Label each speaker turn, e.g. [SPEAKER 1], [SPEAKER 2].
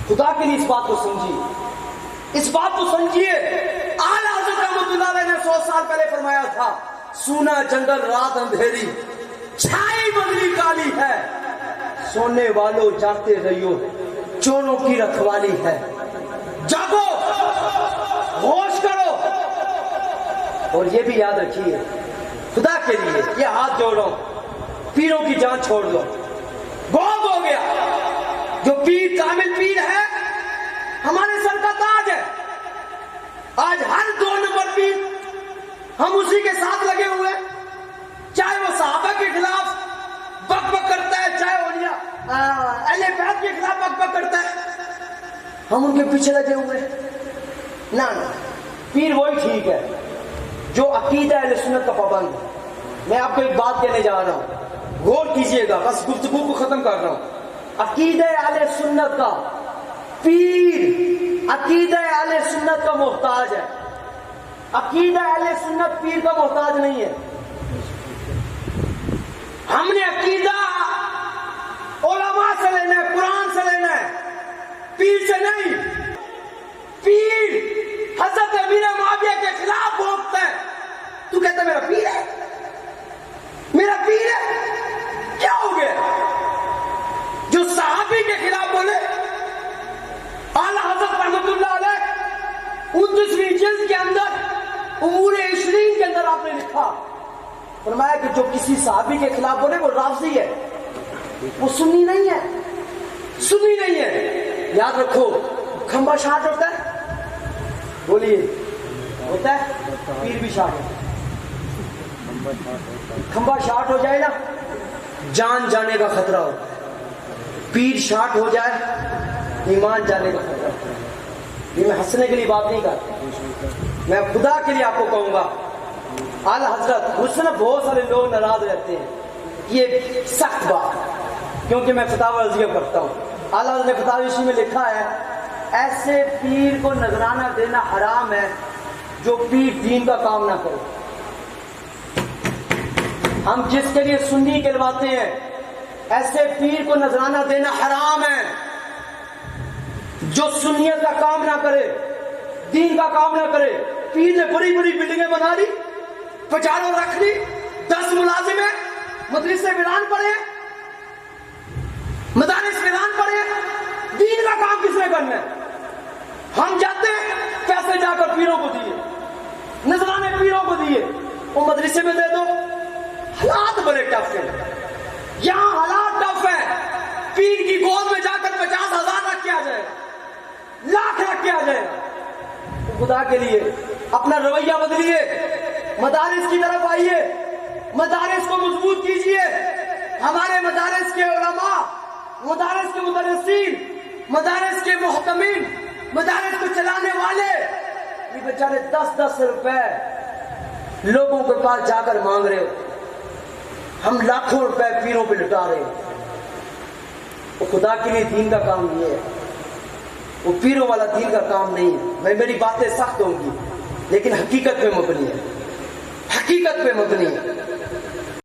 [SPEAKER 1] خدا کے لیے اس بات کو سمجھیے، اس بات کو سمجھیے۔ اعلیٰ حضرت رحمۃ اللہ علیہ نے 100 سال پہلے فرمایا تھا، سونا جنگل رات اندھیری، چھائی بدلی کالی ہے، سونے والوں جاگتے رہیو، چوروں کی رکھوالی ہے۔ جاگو، ہوش کرو، اور یہ بھی یاد رکھیے، خدا کے لیے یہ ہاتھ جوڑو، پیروں کی جان چھوڑ دو۔ بہت ہو گیا، جو پیر کامل پیر ہے ہمارے سر کا تاج ہے۔ آج ہر 2 نمبر پیر ہم اسی کے ساتھ لگے ہوئے، چاہے وہ صحابہ کے خلاف بک بک کرتا ہے، چاہے اولیاء اہل بیت کے خلاف بک بک کرتا ہے، ہم ان کے پیچھے لگے ہوئے۔ نہ پیر وہی ٹھیک ہے جو عقیدہ اہل سنت کا پابند ہے۔ میں آپ کو ایک بات کہنے جا رہا ہوں، غور کیجئے گا، بس گفتگو کو ختم کر رہا ہوں۔ عقیدہ اہل سنت کا پیر عقیدہ اہل سنت کا محتاج ہے، عقیدہ اہل سنت پیر کا محتاج نہیں ہے۔ ہم نے عقیدہ علماء سے لینا ہے، قرآن سے لینا ہے، پیر سے نہیں۔ پیر حضرت امیر معاویہ کے خلاف بولتا ہے، تو کہتا ہے میرا پیر ہے، میرا پیر ہے، کیا ہو گیا؟ جو صحابی کے خلاف بولے، اعلیٰ حضرت رحمۃ اللہ علیہ 29ویں جلد کے اندر امور 20 کے اندر آپ نے لکھا، فرمایا کہ جو کسی صحابی کے خلاف بولے وہ رافضی ہے، وہ سنی نہیں ہے، سنی نہیں ہے۔ یاد رکھو، کھمبا شاٹ ہوتا ہے، بولیے ہوتا ہے، پیر بھی شاٹ ہوتا ہے۔ کھمبا شاٹ ہو جائے نا، جان جانے کا خطرہ ہوتا ہے، پیر شاٹ ہو جائے ایمان جانے کا خطرہ ہوتا ہے۔ یہ میں ہنسنے کے لیے بات نہیں کرتا، میں خدا کے لیے آپ کو کہوں گا، اعلیٰ حضرت مجھ سے نا بہت سارے لوگ ناراض رہتے ہیں، یہ سخت بات ہے، کیونکہ میں فتاوی رضیہ پڑھتا ہوں۔ اعلیٰ حضرت نے فتاوی رضیہ میں لکھا ہے، ایسے پیر کو نذرانہ دینا حرام ہے جو پیر دین کا کام نہ کرے۔ ہم جس کے لیے سنی کہلواتے ہیں، ایسے پیر کو نذرانہ دینا حرام ہے جو سنیت کا کام نہ کرے، دین کا کام نہ کرے۔ پیر نے بڑی بڑی بلڈنگیں بنا لی، پچاروں رکھ لی، 10 ملازم ہیں، مدرسے ویران پڑے، مدارس ویران پڑے، دین کا کام کس نے کرنا ہے؟ ہم جاتے ہیں، پیسے جا کر پیروں کو دیے، نذرانے پیروں کو دیے، وہ مدرسے میں دے دو۔ حالات بڑے ٹف ہیں، یہاں حالات ٹف ہیں، پیر کی گود میں جا کر 50,000 رکھ کے آ جائے، لاکھ رکھ کے آ جائے۔ خدا کے لیے اپنا رویہ بدلیے، مدارس کی طرف آئیے، مدارس کو مضبوط کیجیے۔ ہمارے مدارس کے علماء، مدارس کے مدرسین، مدارس کے محتمین، مدارس کو چلانے والے، یہ بیچارے 10-10 روپے لوگوں کے پاس جا کر مانگ رہے ہو، ہم لاکھوں روپے پیروں پہ لٹا رہے ہیں۔ وہ خدا کے لیے دین کا کام نہیں ہے، وہ پیروں والا دین کا کام نہیں ہے۔ میری باتیں سخت ہوں گی لیکن حقیقت پہ مبنی ہے، حقیقت پہ مبنی ہے۔